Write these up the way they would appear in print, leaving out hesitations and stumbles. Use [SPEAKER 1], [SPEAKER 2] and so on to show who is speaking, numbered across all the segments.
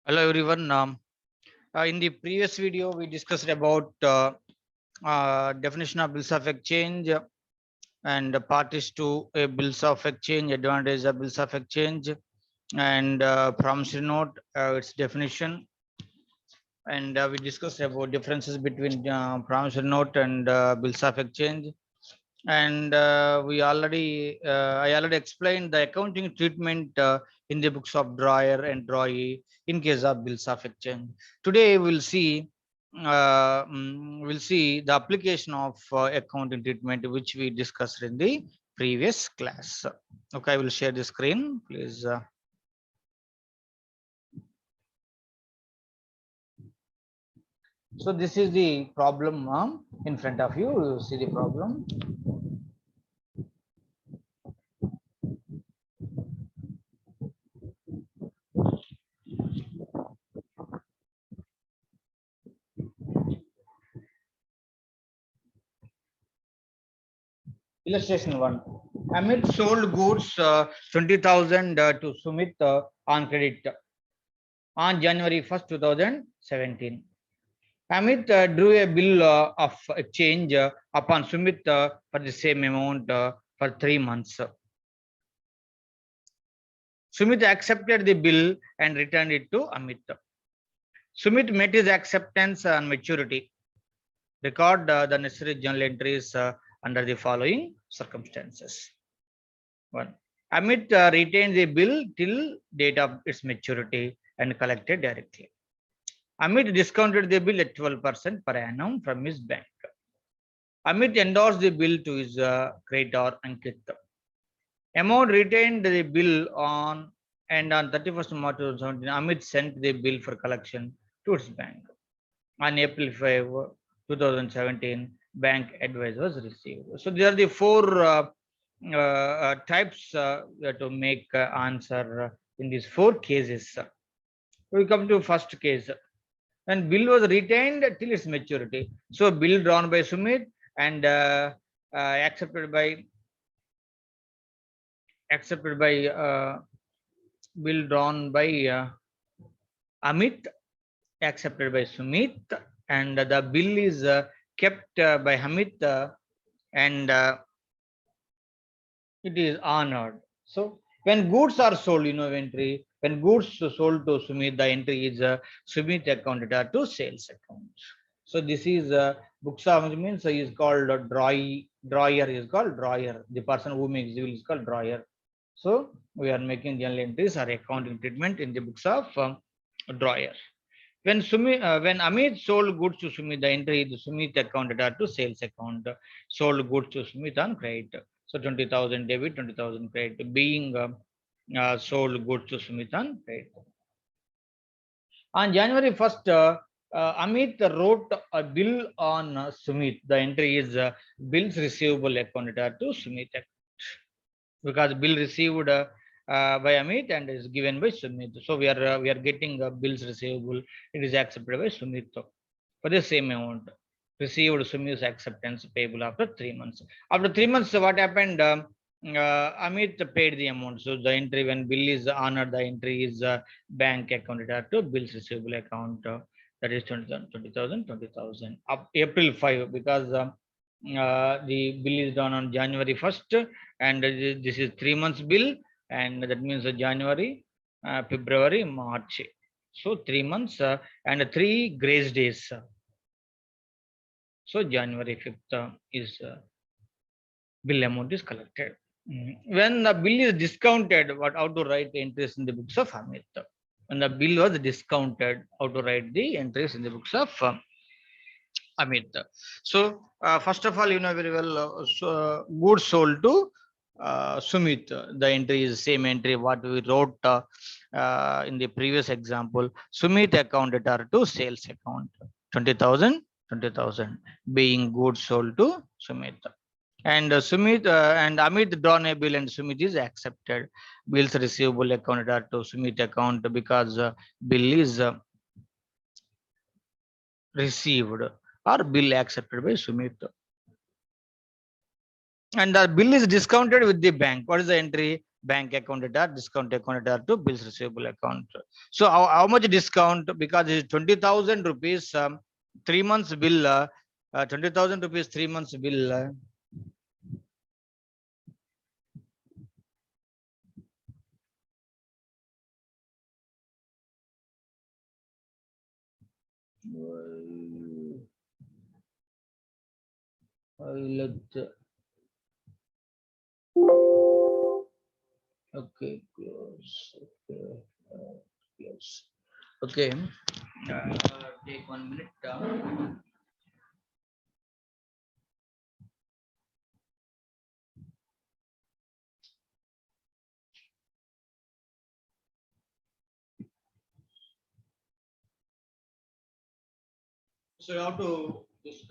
[SPEAKER 1] Hello everyone. In the previous video, we discussed about definition of bills of exchange and parties to a bills of exchange, advantage of bills of exchange, and promissory note, its definition. And we discussed about differences between promissory note and bills of exchange. And I already explained the accounting treatment in the books of drawer and drawee in case of bills of exchange. Today we'll see the application of accounting treatment which we discussed in the previous class. Okay, I will share the screen, please. So this is the problem in front of you. You see the problem. Illustration 1. Amit sold goods 20,000 to Sumit on credit on January 1st, 2017. Amit drew a bill of exchange upon Sumit for the same amount for 3 months. Sumit accepted the bill and returned it to Amit. Sumit met his acceptance on maturity. Record the necessary journal entries under the following circumstances. 1. Amit retained the bill till date of its maturity and collected directly. Amit discounted the bill at 12% per annum from his bank. Amit endorsed the bill to his creditor Ankit. Amount retained the bill on 31st March 2017. Amit sent the bill for collection to its bank. On April 5, 2017, bank advice was received. So these are the four types to make answer in these four cases. We come to first case. And bill was retained till its maturity. So bill drawn by Sumit and accepted by bill drawn by Amit, accepted by Sumit, and the bill is kept by Amit and it is honored. So when goods are sold, inventory, when goods sold to Sumit, the entry is Sumit account to sales account. So this is books of means is called drawer is called drawer. The person who makes the will is called drawer. So we are making journal entries or accounting treatment in the books of drawer. When Amit sold goods to Sumit, the entry is Sumit account to sales account. Sold goods to Sumit on credit. So 20,000 debit, 20,000 credit, being sold goods to Sumit on credit. On January 1st, Amit wrote a bill on Sumit. The entry is bills receivable account to Sumit because bill received by Amit and is given by Sumit. So we are getting bills receivable. It is accepted by Sumit for the same amount. Received Sumit's acceptance payable after 3 months. After 3 months, what happened? Amit paid the amount. So the entry when bill is honored, the entry is bank account to bills receivable account. That is 20,000. Up April 5 because the bill is done on January 1st and this is 3 months bill and that means January, February, March. So 3 months and 3 grace days. So January 5th is bill amount is collected. When the bill is discounted, how to write the entries in the books of Amit? When the bill was discounted, how to write the entries in the books of Amit? So first of all, you know very well, goods sold to Sumit. The entry is same entry what we wrote in the previous example. Sumit accounted to sales account 20,000, being goods sold to Sumit. And Sumit and Amit drawn a bill and Sumit is accepted. Bills receivable account to Sumit account because bill is received or bill accepted by Sumit. And the bill is discounted with the bank. What is the entry? bank account debtor, discount account debtor to bills receivable account. So how much discount? Because it's 20,000 rupees, 3 months bill, 20,000 rupees, 3 months bill. Okay, close. Okay, close. Okay, take 1 minute. So you have to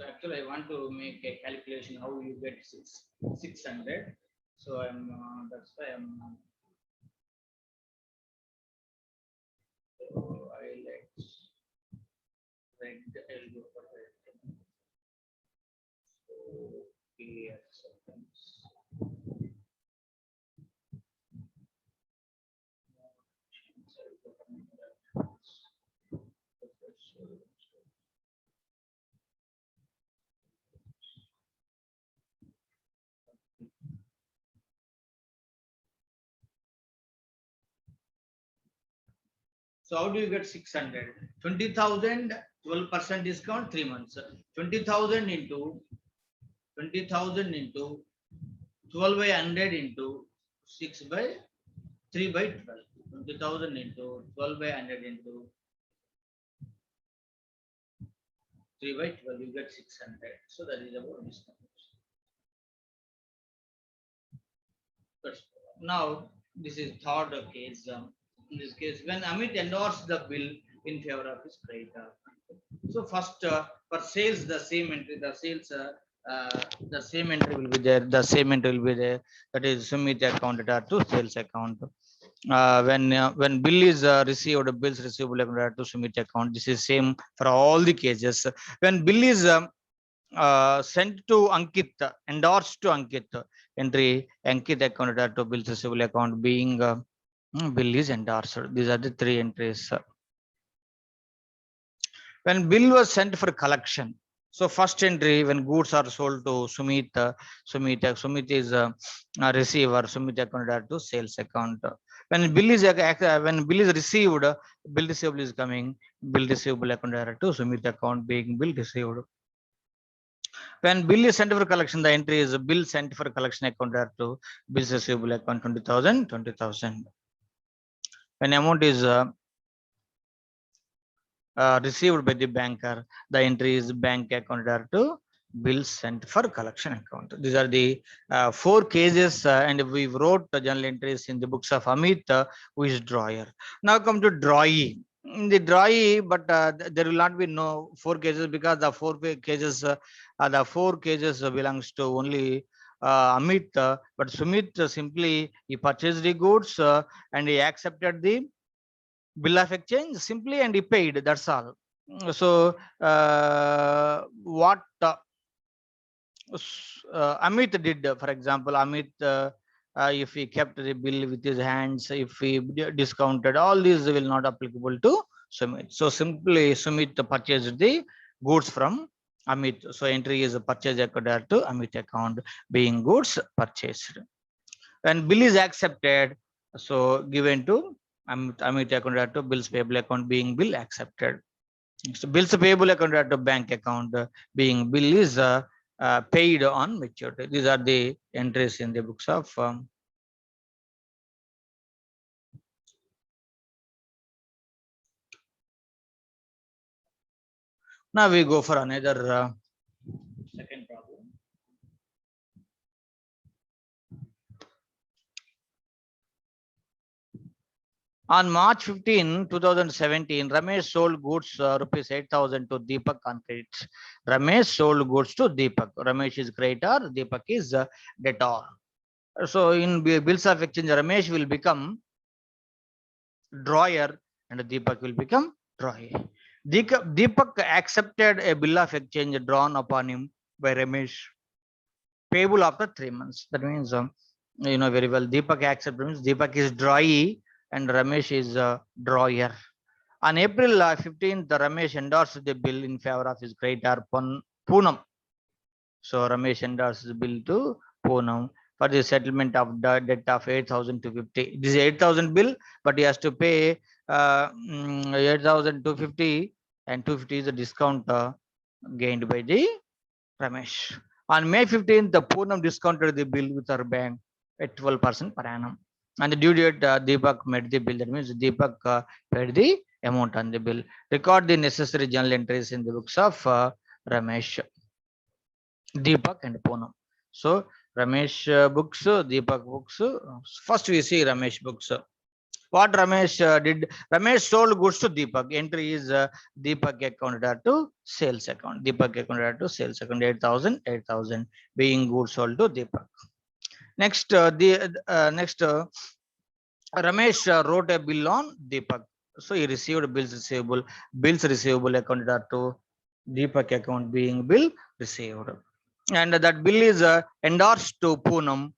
[SPEAKER 1] actually I want to make a calculation how you get 600. So I'm that's why I'm so I let red. I'll go for red. So okay, acceptance. So how do you get 600? 20,000, 12% discount, 3 months. 20,000 into 20,000 into 12 by 100 into 6 by 3 by 12. 20,000 into 12 by 100 into 3 by 12, you get 600. So that is about discount. Now, this is third case. In this case, when Amit endorsed the bill in favor of his creditor. So first, for sales, the same entry, the same entry will be there. The same entry will be there. That is Sumit account debtor to sales account. When bill is received, bills receivable account to Sumit account. This is same for all the cases. When bill is sent to Ankit, endorsed to Ankit, entry Ankit account debtor to bills receivable account being bill is endorsed. These are the three entries. When bill was sent for collection, so first entry when goods are sold to Sumit, Sumit is a receiver, Sumit account debtor to sales account. When bill is received, bill receivable is coming, bill receivable account debtor to Sumit account being bill received. When bill is sent for collection, the entry is bill sent for collection account debtor to bills receivable account 20,000, 20,000. When amount is received by the banker, the entry is bank account debtor to bills sent for collection account. These are the four cases, and we wrote the journal entries in the books of Amit, who is drawer. Now come to drawee. In the drawee, but there will not be no four cases because the four cases belongs to only Amit, but Sumit simply he purchased the goods and he accepted the bill of exchange simply and he paid. That's all. So what Amit did, for example, Amit, if he kept the bill with his hands, if he discounted, all these will not applicable to Sumit. So simply Sumit purchased the goods from Amit. So entry is a purchase account to Amit account being goods purchased. When bill is accepted, so given to Amit account to bills payable account being bill accepted. So bills payable account to bank account being bill is paid on maturity. These are the entries in the books of now we go for another second problem. On March 15, 2017, Ramesh sold goods rupees 8,000 to Deepak on credit. Ramesh sold goods to Deepak. Ramesh is creditor, Deepak is debtor. So in bills of exchange, Ramesh will become drawer and Deepak will become drawee. Deepak accepted a bill of exchange drawn upon him by Ramesh, payable after 3 months. That means You know very well. Deepak accepted means Deepak is dry and Ramesh is drawer. On April 15th, Ramesh endorsed the bill in favor of his creditor Poonam. So Ramesh endorsed the bill to Poonam for the settlement of the debt of 8,250. This is 8,000 bill, but he has to pay 8,250, and 250 is the discount gained by the Ramesh. On May 15th, the Poonam discounted the bill with her bank at 12% per annum. And the due date, Deepak made the bill. That means Deepak paid the amount on the bill. Record the necessary journal entries in the books of Ramesh, Deepak, and Poonam. So Ramesh books, Deepak books. First we see Ramesh books. What Ramesh did? Ramesh sold goods to Deepak. Entry is Deepak account to sales account. Deepak account to sales account. 8,000 being goods sold to Deepak. Next, Ramesh wrote a bill on Deepak. So he received bills receivable account to Deepak account being bill received. And that bill is endorsed to Poonam.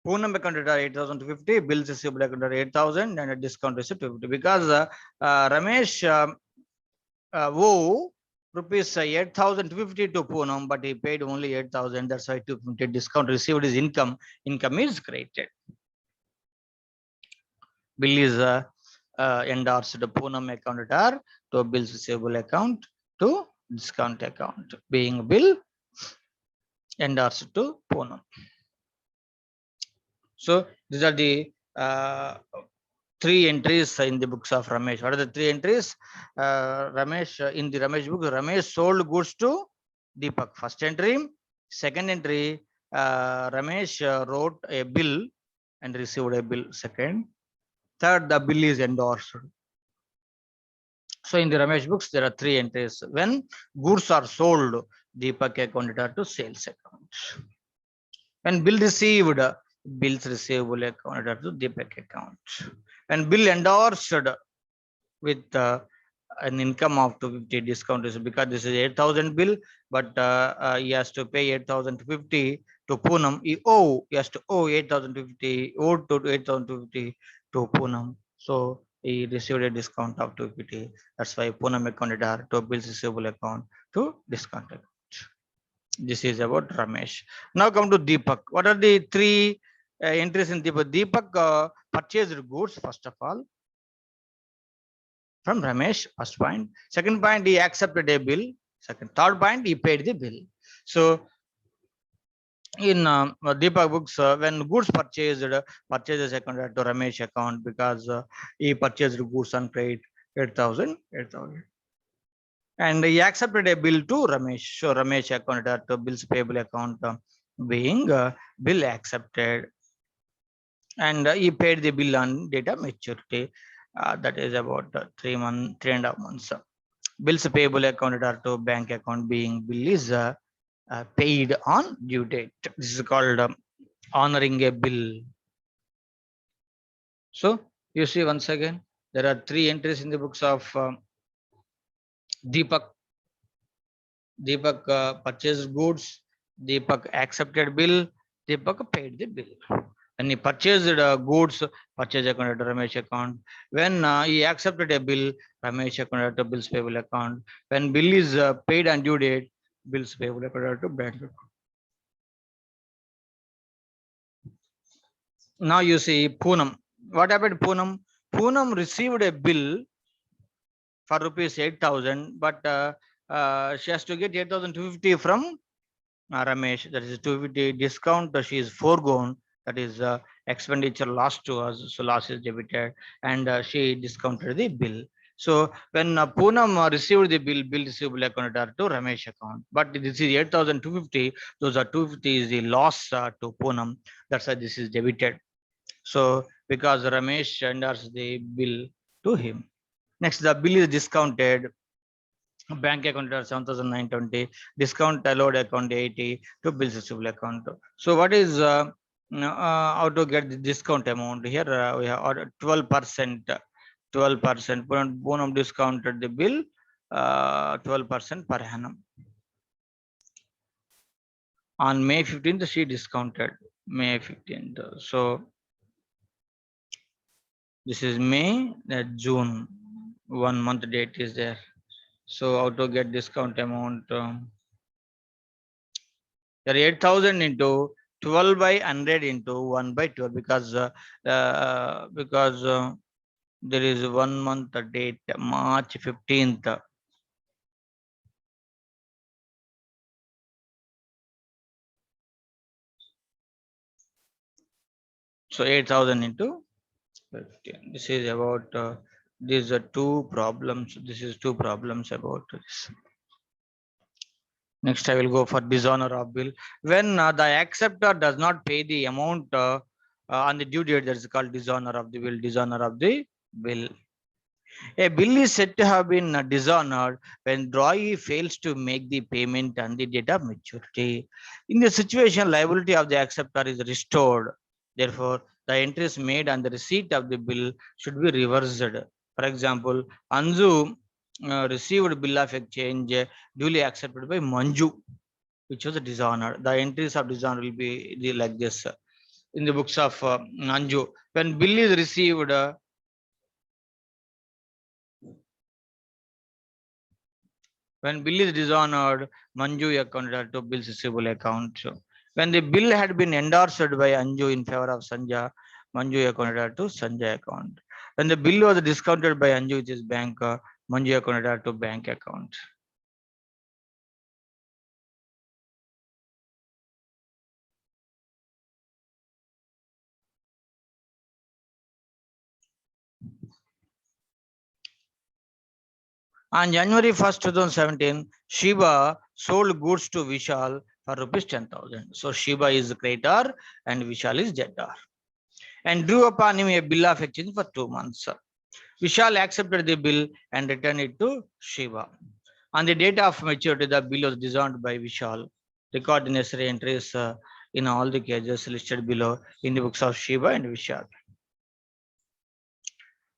[SPEAKER 1] Poonam account at 8,250, bills receivable account at 8,000, and a discount receipt 250. Because Ramesh rupees 8,250 to Poonam, but he paid only 8,000. That's why 250 discount received is income. Income is created. Bill is endorsed to Poonam account to bills receivable account to discount account being bill endorsed to Poonam. So these are the three entries in the books of Ramesh. What are the three entries? Ramesh in the Ramesh book, Ramesh sold goods to Deepak. First entry. Second entry, Ramesh wrote a bill and received a bill. Second. Third, the bill is endorsed. So in the Ramesh books, there are three entries. When goods are sold, Deepak account to sales account. When bill received, bills receivable account to Deepak account. When bill endorsed with an income of 250, discount is because this is 8,000 bill, but he has to pay 8,250 to Poonam. He has to owe 8,250, owed to 8,250 to Poonam. So he received a discount of 250. That's why Poonam account to bills receivable account to discount account. This is about Ramesh. Now come to Deepak. What are the three entries in Deepak? Deepak purchased goods, first of all, from Ramesh, first point. Second point, he accepted a bill. Third point, he paid the bill. So in Deepak books, when goods purchases account to Ramesh account because he purchased goods on credit 8,000. And he accepted a bill to Ramesh. So Ramesh account to bills payable account being bill accepted. And he paid the bill on date of maturity. That is about 3.5 months. Bills payable account to bank account being bill is paid on due date. This is called honoring a bill. So you see once again, there are three entries in the books of Deepak. Deepak purchased goods, Deepak accepted bill, Deepak paid the bill. When he purchased goods, purchase account to Ramesh account. When he accepted a bill, Ramesh account to bills payable account. When bill is paid on due date, bills payable account to bank account. Now you see Poonam. What happened to Poonam? Poonam received a bill for rupees 8,000, but she has to get 8,250 from Ramesh. That is 250 discount. She is foregone. That is expenditure lost to us. So loss is debited, and she discounted the bill. So when Poonam received the bill receivable account to Ramesh account, but this is 8,250. Those are 250 is the loss to Poonam. That's why this is debited. So because Ramesh endorsed the bill to him. Next, the bill is discounted. Bank account 7,920, discount allowed account 80 to bills receivable account. So what is how to get the discount amount? Here we have 12%. 12%. Poonam discounted the bill 12% per annum. On May 15th, she discounted. May 15th. So this is May, June. 1 month date is there. So how to get discount amount? 8,000 into 12 by 100 into 1 by 12 because there is 1 month date, March 15th. So 8,000 into 15. This is about these are two problems. This is two problems about this. Next, I will go for dishonor of bill. When the acceptor does not pay the amount on the due date, that is called dishonor of the bill. Dishonor of the bill. A bill is said to have been dishonored when drawee fails to make the payment on the date of maturity. In this situation, liability of the acceptor is restored. Therefore, the entries made on the receipt of the bill should be reversed. For example, Anju received bill of exchange duly accepted by Manju, which was dishonored. The entries of dishonor will be like this in the books of Anju. When bill is received, when bill is dishonored, Manju accounted to bill's receivable account. When the bill had been endorsed by Anju in favor of Sanja, Manju accounted to Sanjay account. When the bill was discounted by Anju, which is bank, Manju accounted to bank account. On January 1st, 2017, Shiba sold goods to Vishal for rupees 10,000. So Shiba is creditor and Vishal is debtor. And drew upon him a bill of exchange for 2 months. Vishal accepted the bill and returned it to Shiba. On the date of maturity, the bill was dishonored by Vishal. Record the necessary entries in all the cases listed below in the books of Shiba and Vishal.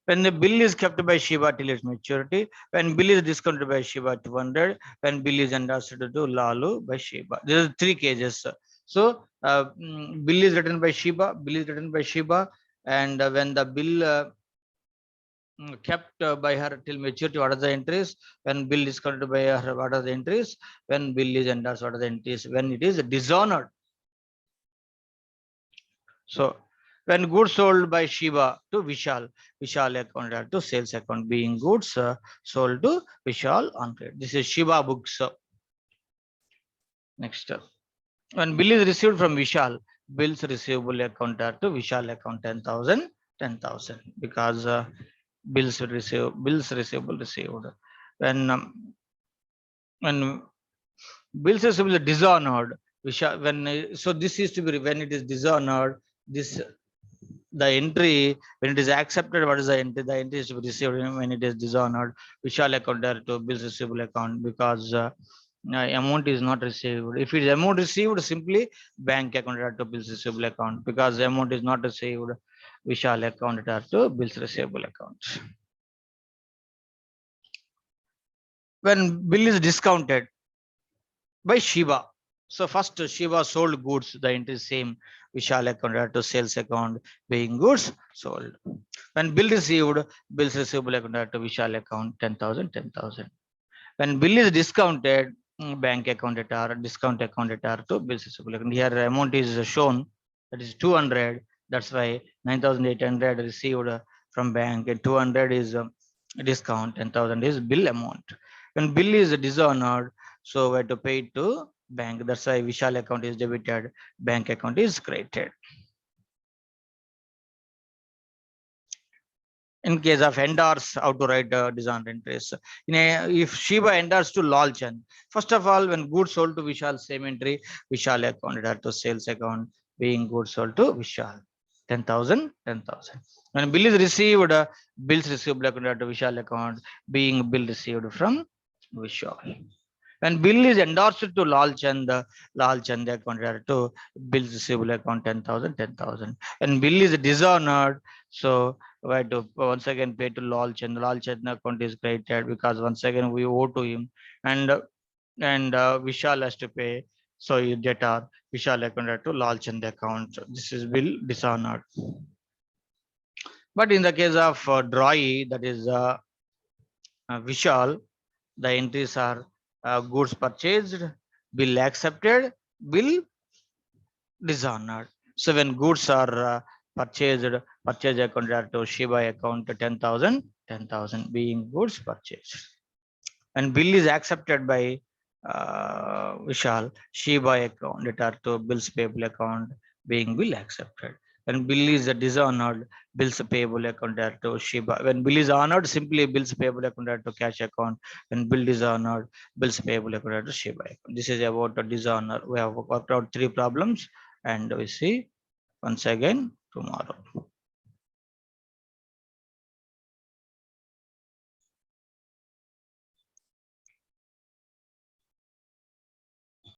[SPEAKER 1] When the bill is kept by Shiba till its maturity, when bill is discounted by Shiba 200, when bill is endorsed to Lalu by Shiba. There are three cases. So bill is written by Shiba, and when the bill kept by her till maturity, what are the entries? When bill is discounted by her, what are the entries? When bill is endorsed, what are the entries? When it is dishonored. So when goods sold by Shiba to Vishal, Vishal accounted to sales account, being goods sold to Vishal on credit. This is Shiba books. Next, when bill is received from Vishal, bills receivable account to Vishal account 10,000, 10,000 because bills receivable received. When bills receivable dishonored, when so this is to be when it is dishonored, this the entry when it is accepted, what is the entry? The entry is to be received when it is dishonored. Vishal account to bills receivable account because amount is not received. If it is amount received, simply bank account to bills receivable account because the amount is not received. Vishal account to bills receivable account. When bill is discounted by Shiba. So first Shiba sold goods, the entry is same. Vishal account to sales account, paying goods sold. When bill received, bills receivable account to Vishal account 10,000, 10,000. When bill is discounted, bank account or discount account to bills receivable account. Here amount is shown, that is 200. That's why 9,800 received from bank and 200 is discount, 10,000 is bill amount. When bill is dishonored, so we have to pay it to bank. That's why Vishal account is debited, bank account is credited. In case of endorse, how to write dishonored entries. If Shiba endorse to Lalchand, first of all, when goods sold to Vishal, same entry, Vishal accounted to sales account, being goods sold to Vishal, 10,000, 10,000. When bill is received, bills receivable account to Vishal account, being bill received from Vishal. When bill is endorsed to Lalchand accounted to bills receivable account 10,000, 10,000. When bill is dishonored, so we have to once again pay to Lalchand. Lalchand account is credited because once again we owe to him, and Vishal has to pay. So you debtor Vishal account to Lalchand account. This is bill dishonored. But in the case of Droy, that is Vishal, the entries are goods purchased, bill accepted, bill dishonored. So when goods are purchased, purchase account to Shiba account 10,000, 10,000 being goods purchased. And bill is accepted by Vishal, Shiba account letter to bills payable account being bill accepted. When bill is dishonored, bills payable account to Shiba. When bill is honored, simply bills payable account to cash account. When bill is honored, bills payable account to Shiba account. This is about the dishonor. We have worked out 3 problems, and we see once again tomorrow.